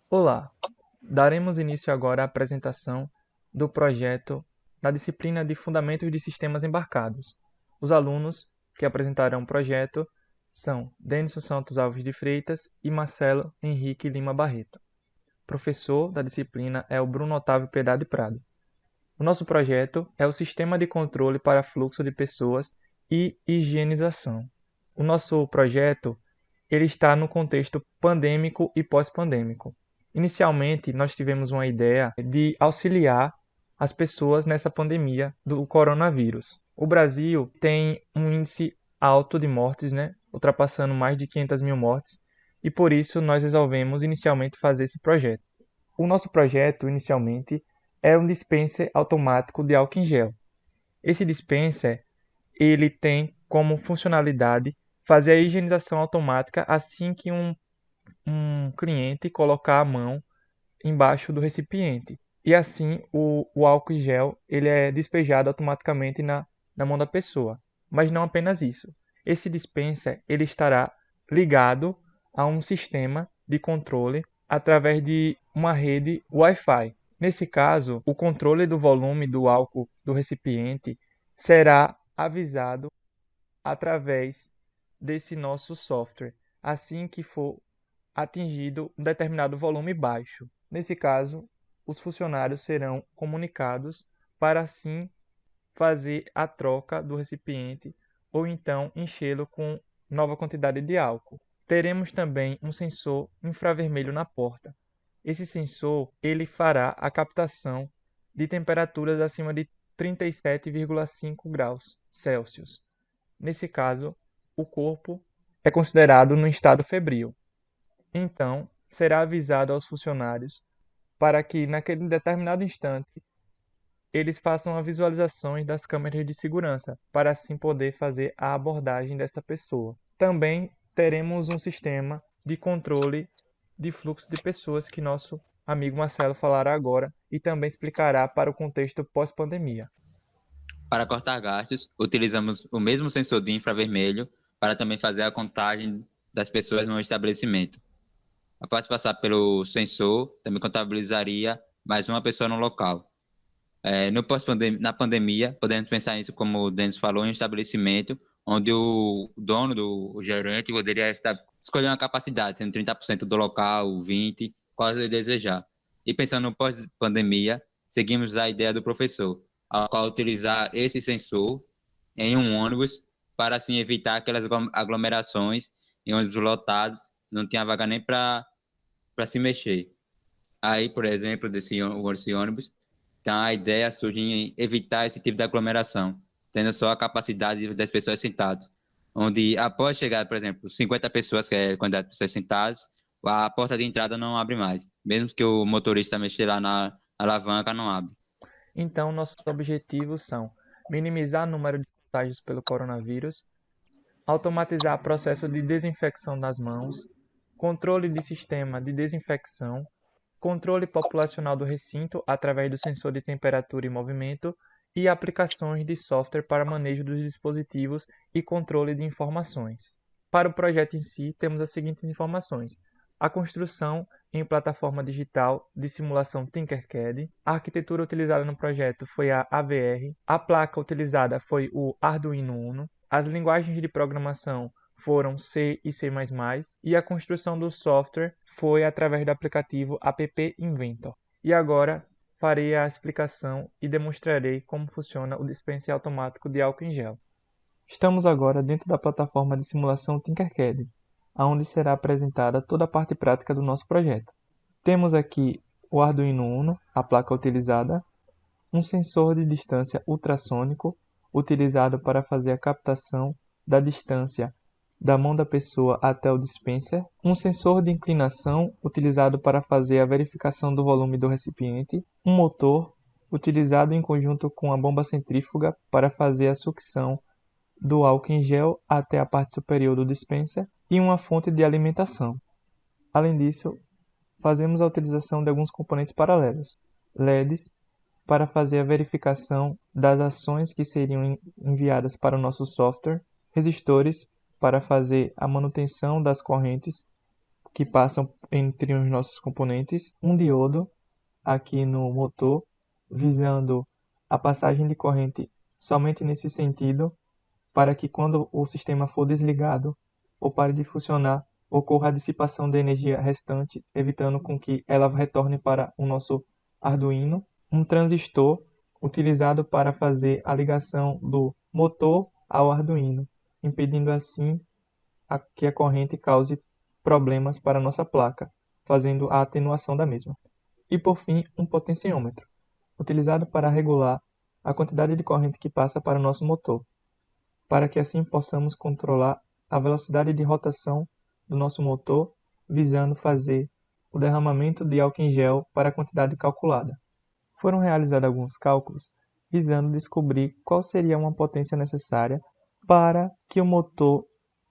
Olá, daremos início agora à apresentação do projeto da disciplina de Fundamentos de Sistemas Embarcados. Os alunos que apresentarão o projeto são Denison Santos Alves de Freitas e Marcelo Henrique Lima Barreto. O professor da disciplina é o Bruno Otávio Piedade Prado. O nosso projeto é o Sistema de Controle para Fluxo de Pessoas e Higienização. O nosso projeto ele está no contexto pandêmico e pós-pandêmico. Inicialmente, nós tivemos uma ideia de auxiliar as pessoas nessa pandemia do coronavírus. O Brasil tem um índice alto de mortes, ultrapassando mais de 500 mil mortes, e por isso nós resolvemos inicialmente fazer esse projeto. O nosso projeto, inicialmente, é um dispenser automático de álcool em gel. Esse dispenser, ele tem como funcionalidade fazer a higienização automática assim que um cliente colocar a mão embaixo do recipiente. E assim o álcool em gel ele é despejado automaticamente na mão da pessoa. Mas não apenas isso. Esse dispenser ele estará ligado a um sistema de controle através de uma rede Wi-Fi. Nesse caso, o controle do volume do álcool do recipiente será avisado através desse nosso software, assim que for atingido um determinado volume baixo. Nesse caso, os funcionários serão comunicados para assim fazer a troca do recipiente ou então enchê-lo com nova quantidade de álcool. Teremos também um sensor infravermelho na porta. Esse sensor ele fará a captação de temperaturas acima de 37,5 graus Celsius. Nesse caso, o corpo é considerado no estado febril. Então, será avisado aos funcionários para que, naquele determinado instante, eles façam a visualização das câmeras de segurança, para assim poder fazer a abordagem dessa pessoa. Também teremos um sistema de controle de fluxo de pessoas que nosso amigo Marcelo falará agora e também explicará para o contexto pós-pandemia. Para cortar gastos, utilizamos o mesmo sensor de infravermelho para também fazer a contagem das pessoas no estabelecimento. Após passar pelo sensor, também contabilizaria mais uma pessoa no local. Na pandemia, podemos pensar nisso, como o Denis falou, em um estabelecimento onde o dono, o gerente, poderia escolher uma capacidade, sendo 30% do local, 20%, qual ele desejar. E pensando no pós-pandemia, seguimos a ideia do professor, ao qual utilizar esse sensor em um ônibus para assim evitar aquelas aglomerações em ônibus lotados, não tinha vaga nem para se mexer. Aí, por exemplo, desse ônibus, então a ideia surge em evitar esse tipo de aglomeração, tendo só a capacidade das pessoas sentadas, onde após chegar, por exemplo, 50 pessoas, que é a quantidade de pessoas sentadas, a porta de entrada não abre mais. Mesmo que o motorista mexer lá na alavanca, não abre. Então, nossos objetivos são minimizar o número de contágios pelo coronavírus, automatizar o processo de desinfecção das mãos, controle de sistema de desinfecção, controle populacional do recinto através do sensor de temperatura e movimento e aplicações de software para manejo dos dispositivos e controle de informações. Para o projeto em si, temos as seguintes informações: a construção em plataforma digital de simulação Tinkercad, a arquitetura utilizada no projeto foi a AVR, a placa utilizada foi o Arduino Uno, as linguagens de programação foram C e C++, e a construção do software foi através do aplicativo App Inventor. E agora farei a explicação e demonstrarei como funciona o dispenser automático de álcool em gel. Estamos agora dentro da plataforma de simulação Tinkercad, onde será apresentada toda a parte prática do nosso projeto. Temos aqui o Arduino Uno, a placa utilizada, um sensor de distância ultrassônico, utilizado para fazer a captação da distância da mão da pessoa até o dispenser, um sensor de inclinação, utilizado para fazer a verificação do volume do recipiente, um motor, utilizado em conjunto com a bomba centrífuga para fazer a sucção do álcool em gel até a parte superior do dispenser, e uma fonte de alimentação. Além disso, fazemos a utilização de alguns componentes paralelos, LEDs, para fazer a verificação das ações que seriam enviadas para o nosso software, resistores para fazer a manutenção das correntes que passam entre os nossos componentes, um diodo aqui no motor, visando a passagem de corrente somente nesse sentido, para que quando o sistema for desligado ou pare de funcionar, ocorra a dissipação da energia restante, evitando com que ela retorne para o nosso Arduino. Um transistor utilizado para fazer a ligação do motor ao Arduino, impedindo assim que a corrente cause problemas para a nossa placa, fazendo a atenuação da mesma. E por fim, um potenciômetro, utilizado para regular a quantidade de corrente que passa para o nosso motor, para que assim possamos controlar a velocidade de rotação do nosso motor, visando fazer o derramamento de álcool em gel para a quantidade calculada. Foram realizados alguns cálculos visando descobrir qual seria uma potência necessária para que o motor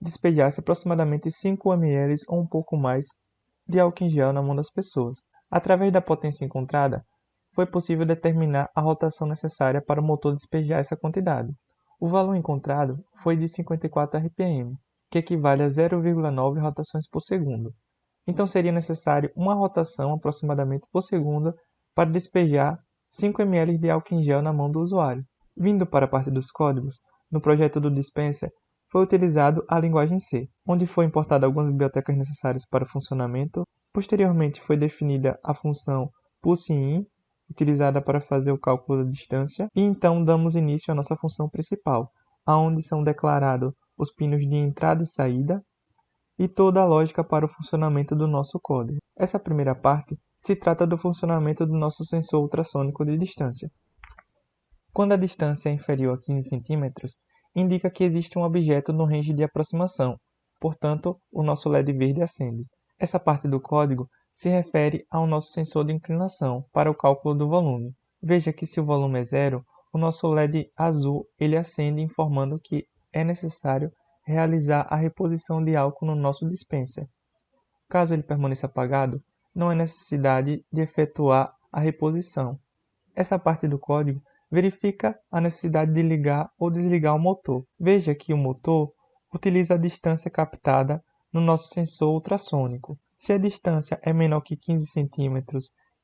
despejasse aproximadamente 5 ml ou um pouco mais de álcool em gel na mão das pessoas. Através da potência encontrada, foi possível determinar a rotação necessária para o motor despejar essa quantidade. O valor encontrado foi de 54 RPM, que equivale a 0,9 rotações por segundo. Então seria necessário uma rotação aproximadamente por segundo para despejar 5 ml de álcool em gel na mão do usuário. Vindo para a parte dos códigos, no projeto do dispenser foi utilizado a linguagem C, onde foi importada algumas bibliotecas necessárias para o funcionamento. Posteriormente foi definida a função pulse_in, utilizada para fazer o cálculo da distância, e então damos início à nossa função principal, onde são declarados os pinos de entrada e saída, e toda a lógica para o funcionamento do nosso código. Essa primeira parte se trata do funcionamento do nosso sensor ultrassônico de distância. Quando a distância é inferior a 15 cm, indica que existe um objeto no range de aproximação, portanto, o nosso LED verde acende. Essa parte do código se refere ao nosso sensor de inclinação para o cálculo do volume. Veja que se o volume é zero, o nosso LED azul ele acende informando que é necessário realizar a reposição de álcool no nosso dispenser. Caso ele permaneça apagado, não há necessidade de efetuar a reposição. Essa parte do código verifica a necessidade de ligar ou desligar o motor. Veja que o motor utiliza a distância captada no nosso sensor ultrassônico. Se a distância é menor que 15 cm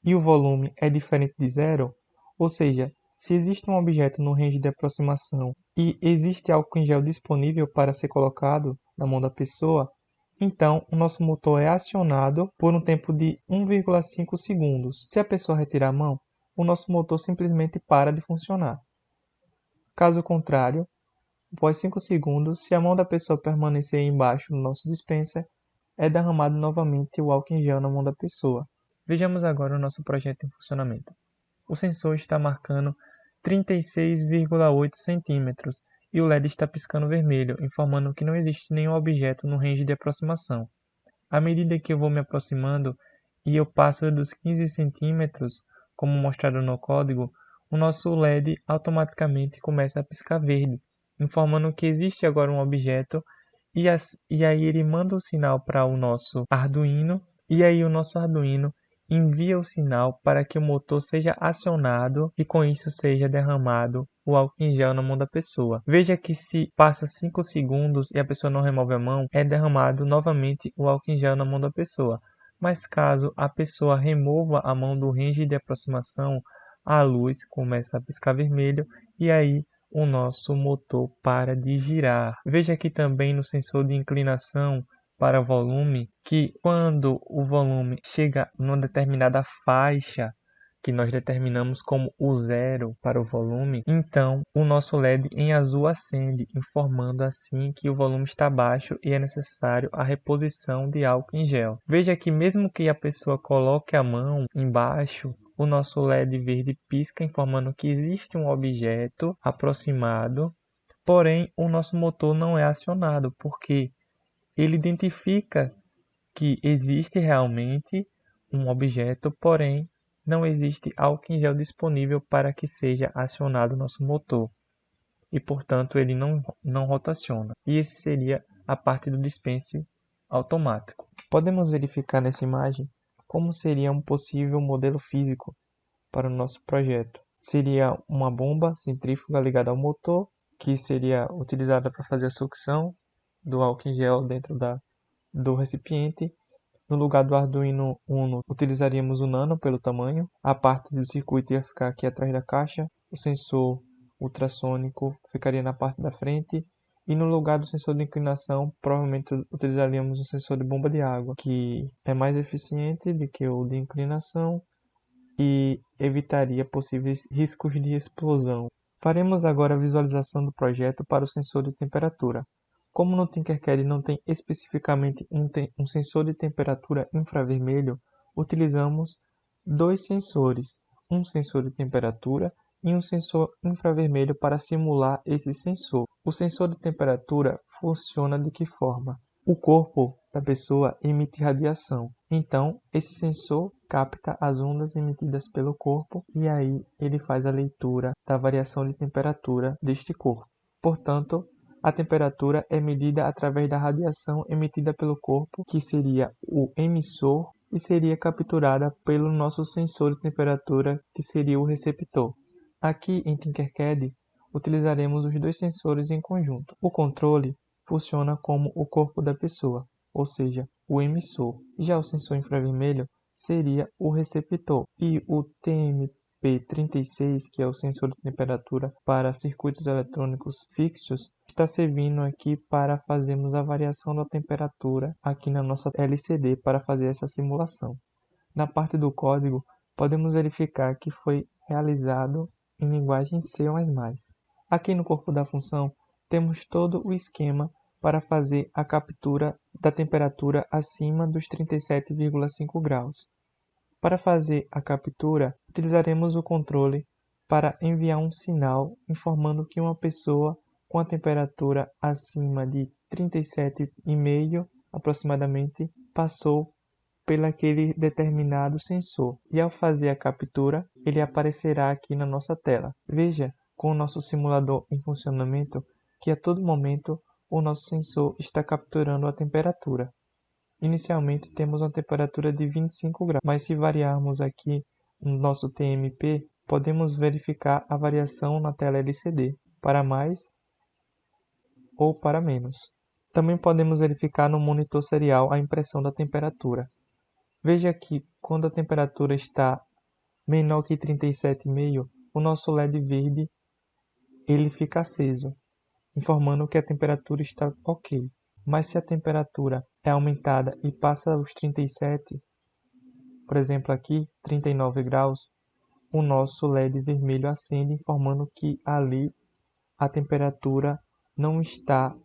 e o volume é diferente de zero, ou seja, se existe um objeto no range de aproximação e existe álcool em gel disponível para ser colocado na mão da pessoa, então o nosso motor é acionado por um tempo de 1,5 segundos. Se a pessoa retirar a mão, o nosso motor simplesmente para de funcionar. Caso contrário, após 5 segundos, se a mão da pessoa permanecer embaixo do nosso dispenser, é derramado novamente o álcool em gel na mão da pessoa. Vejamos agora o nosso projeto em funcionamento. O sensor está marcando 36,8 cm e o LED está piscando vermelho, informando que não existe nenhum objeto no range de aproximação. À medida que eu vou me aproximando e eu passo dos 15 cm, como mostrado no código, o nosso LED automaticamente começa a piscar verde, informando que existe agora um objeto e aí ele manda o sinal para o nosso Arduino e aí o nosso Arduino envia o sinal para que o motor seja acionado e com isso seja derramado o álcool em gel na mão da pessoa. Veja que se passa 5 segundos e a pessoa não remove a mão, é derramado novamente o álcool em gel na mão da pessoa. Mas caso a pessoa remova a mão do range de aproximação, a luz começa a piscar vermelho e aí o nosso motor para de girar. Veja aqui também no sensor de inclinação para volume que quando o volume chega numa determinada faixa que nós determinamos como o zero para o volume, então o nosso LED em azul acende, informando assim que o volume está baixo e é necessário a reposição de álcool em gel. Veja que mesmo que a pessoa coloque a mão embaixo, o nosso LED verde pisca, informando que existe um objeto aproximado, porém o nosso motor não é acionado, porque ele identifica que existe realmente um objeto, porém não existe álcool em gel disponível para que seja acionado o nosso motor. E, portanto, ele não rotaciona. E esse seria a parte do dispense automático. Podemos verificar nessa imagem como seria um possível modelo físico para o nosso projeto. Seria uma bomba centrífuga ligada ao motor, que seria utilizada para fazer a sucção do álcool em gel dentro do recipiente, No lugar do Arduino Uno, utilizaríamos o Nano pelo tamanho. A parte do circuito ia ficar aqui atrás da caixa. O sensor ultrassônico ficaria na parte da frente. E no lugar do sensor de inclinação, provavelmente utilizaríamos um sensor de bomba de água, que é mais eficiente do que o de inclinação e evitaria possíveis riscos de explosão. Faremos agora a visualização do projeto para o sensor de temperatura. Como no Tinkercad não tem especificamente um sensor de temperatura infravermelho, utilizamos dois sensores, um sensor de temperatura e um sensor infravermelho para simular esse sensor. O sensor de temperatura funciona de que forma? O corpo da pessoa emite radiação, então esse sensor capta as ondas emitidas pelo corpo e aí ele faz a leitura da variação de temperatura deste corpo. Portanto, a temperatura é medida através da radiação emitida pelo corpo, que seria o emissor, e seria capturada pelo nosso sensor de temperatura, que seria o receptor. Aqui em Tinkercad, utilizaremos os dois sensores em conjunto. O controle funciona como o corpo da pessoa, ou seja, o emissor. Já o sensor infravermelho seria o receptor. E o TMP36, que é o sensor de temperatura para circuitos eletrônicos fixos, está servindo aqui para fazermos a variação da temperatura aqui na nossa LCD para fazer essa simulação. Na parte do código, podemos verificar que foi realizado em linguagem C++. Aqui no corpo da função, temos todo o esquema para fazer a captura da temperatura acima dos 37,5 graus. Para fazer a captura, utilizaremos o controle para enviar um sinal informando que uma pessoa com a temperatura acima de 37,5 aproximadamente passou pelaquele determinado sensor. E ao fazer a captura, ele aparecerá aqui na nossa tela. Veja, com o nosso simulador em funcionamento, que a todo momento o nosso sensor está capturando a temperatura. Inicialmente temos uma temperatura de 25 graus, mas se variarmos aqui no nosso TMP, podemos verificar a variação na tela LCD, para mais ou para menos. Também podemos verificar no monitor serial a impressão da temperatura. Veja que quando a temperatura está menor que 37,5, o nosso LED verde ele fica aceso, informando que a temperatura está ok. Mas se a temperatura é aumentada e passa os 37, por exemplo aqui 39 graus, o nosso LED vermelho acende, informando que ali a temperatura não está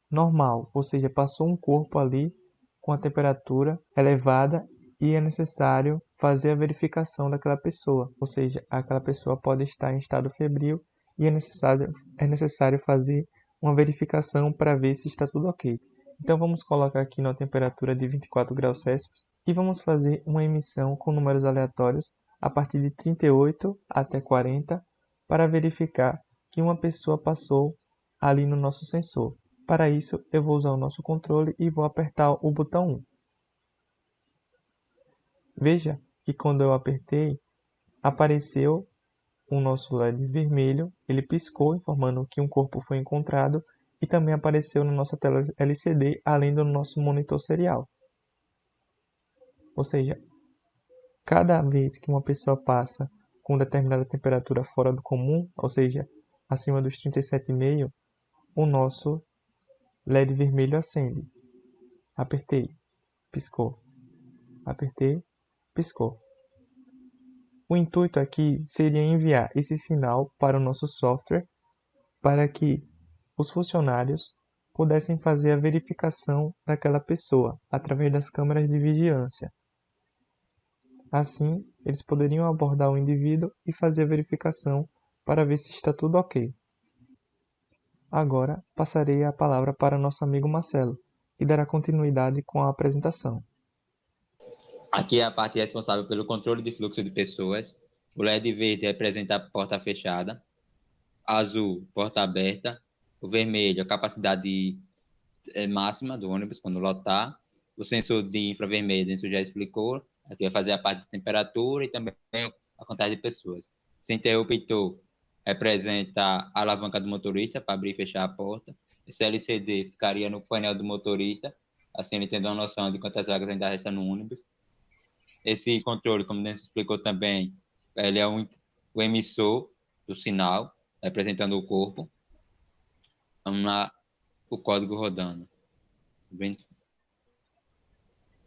normal, ou seja, passou um corpo ali com a temperatura elevada e é necessário fazer a verificação daquela pessoa, ou seja, aquela pessoa pode estar em estado febril e é necessário fazer uma verificação para ver se está tudo ok. Então vamos colocar aqui na temperatura de 24 graus Celsius e vamos fazer uma emissão com números aleatórios a partir de 38 até 40 para verificar que uma pessoa passou ali no nosso sensor. Para isso, eu vou usar o nosso controle e vou apertar o botão 1. Veja que quando eu apertei, apareceu o nosso LED vermelho, ele piscou informando que um corpo foi encontrado e também apareceu na nossa tela LCD, além do nosso monitor serial. Ou seja, cada vez que uma pessoa passa com determinada temperatura fora do comum, ou seja, acima dos 37,5, o nosso LED vermelho acende. Apertei, piscou. Apertei, piscou. O intuito aqui seria enviar esse sinal para o nosso software para que os funcionários pudessem fazer a verificação daquela pessoa através das câmeras de vigilância. Assim, eles poderiam abordar o indivíduo e fazer a verificação para ver se está tudo ok. Agora, passarei a palavra para nosso amigo Marcelo, que dará continuidade com a apresentação. Aqui é a parte responsável pelo controle de fluxo de pessoas. O LED verde representa a porta fechada, azul, porta aberta, o vermelho, a capacidade máxima do ônibus quando lotar, o sensor de infravermelho, a gente já explicou, aqui vai fazer a parte de temperatura e também a contagem de pessoas. Esse interruptor representa a alavanca do motorista para abrir e fechar a porta. Esse LCD ficaria no painel do motorista assim ele tendo uma noção de quantas vagas ainda restam no ônibus. Esse controle, como o Denis explicou também, ele é o emissor do sinal, representando o corpo. Vamos lá, o código rodando.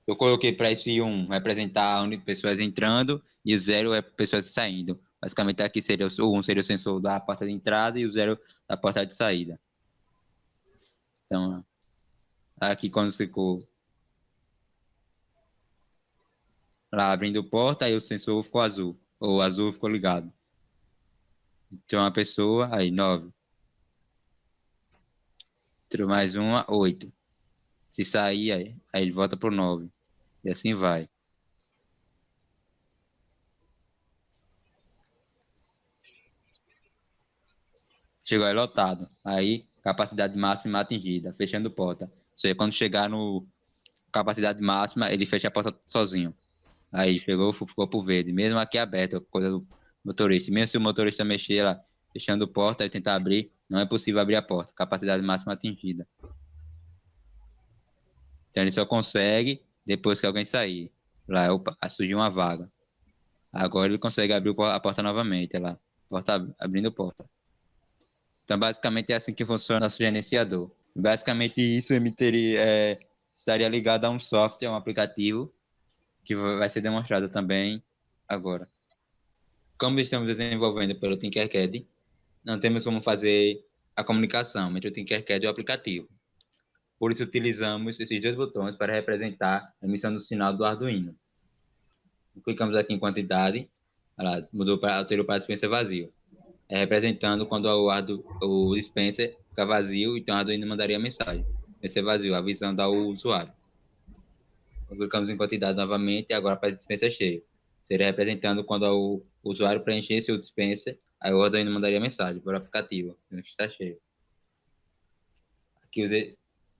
Eu coloquei para esse 1 representar onde pessoas entrando e o 0 é pessoas saindo. Basicamente aqui seria o 1 seria o sensor da porta de entrada e o 0 da porta de saída. Então, aqui quando ficou lá abrindo porta, aí o sensor ficou azul, ou azul ficou ligado. Então uma pessoa, aí 9. Entrou mais uma, 8. Se sair, aí ele volta pro 9. E assim vai. Chegou aí lotado. Aí, capacidade máxima atingida, fechando porta. Ou seja, quando chegar no capacidade máxima, ele fecha a porta sozinho. Aí chegou, ficou pro verde. Mesmo aqui aberto, coisa do motorista. Mesmo se o motorista mexer lá, fechando porta e tentar abrir, não é possível abrir a porta. Capacidade máxima atingida. Então ele só consegue depois que alguém sair. Lá, opa, surgiu uma vaga. Agora ele consegue abrir a porta novamente. Lá, porta, abrindo a porta. Então, basicamente, é assim que funciona o nosso gerenciador. Basicamente, isso estaria ligado a um software, a um aplicativo, que vai ser demonstrado também agora. Como estamos desenvolvendo pelo Tinkercad, não temos como fazer a comunicação entre o Tinkercad e o aplicativo. Por isso, utilizamos esses dois botões para representar a emissão do sinal do Arduino. Clicamos aqui em quantidade, alterou para dispenser vazio. Representando quando o dispenser fica vazio, então o Arduino mandaria a mensagem. Dispenser vazio, avisando ao usuário. Clicamos em quantidade novamente e agora para dispenser cheio. Seria representando quando o usuário preenchesse o dispenser, aí o Arduino mandaria a mensagem para o aplicativo, dizendo que está cheio. Aqui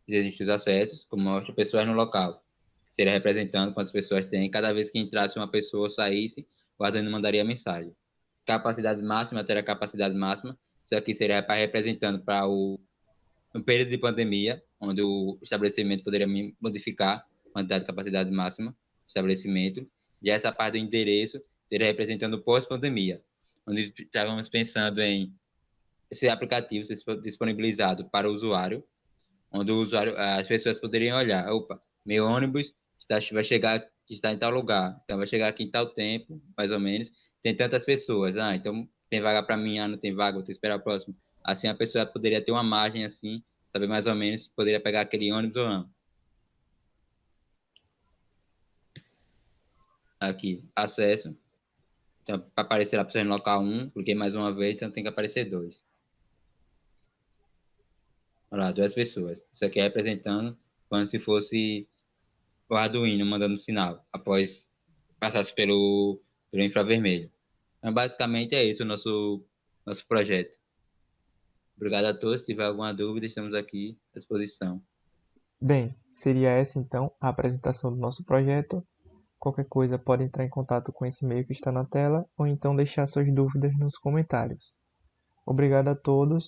existem os acessos, como mostra pessoas no local. Seria representando quantas pessoas tem. Cada vez que entrasse uma pessoa ou saísse, o Arduino mandaria a mensagem. Capacidade máxima, ter a capacidade máxima. Isso aqui seria representando para um período de pandemia, onde o estabelecimento poderia modificar a quantidade de capacidade máxima do estabelecimento. E essa parte do endereço seria representando pós-pandemia, onde estávamos pensando em esse aplicativo ser disponibilizado para o usuário, onde o usuário, as pessoas poderiam olhar, opa, meu ônibus vai chegar, está em tal lugar, então vai chegar aqui em tal tempo, mais ou menos, tem tantas pessoas, então tem vaga para mim, não tem vaga, vou ter que esperar o próximo. Assim a pessoa poderia ter uma margem assim, saber mais ou menos se poderia pegar aquele ônibus ou não. Aqui, acesso. Então, para aparecer a pessoa no local 1, cliquei mais uma vez, então tem que aparecer 2. Olha lá, 2 pessoas. Isso aqui é representando como se fosse o Arduino mandando sinal após passasse pelo infravermelho. Então, basicamente é isso o nosso projeto. Obrigado a todos. Se tiver alguma dúvida, estamos aqui à disposição. Bem, seria essa então a apresentação do nosso projeto. Qualquer coisa pode entrar em contato com esse e-mail que está na tela ou então deixar suas dúvidas nos comentários. Obrigado a todos.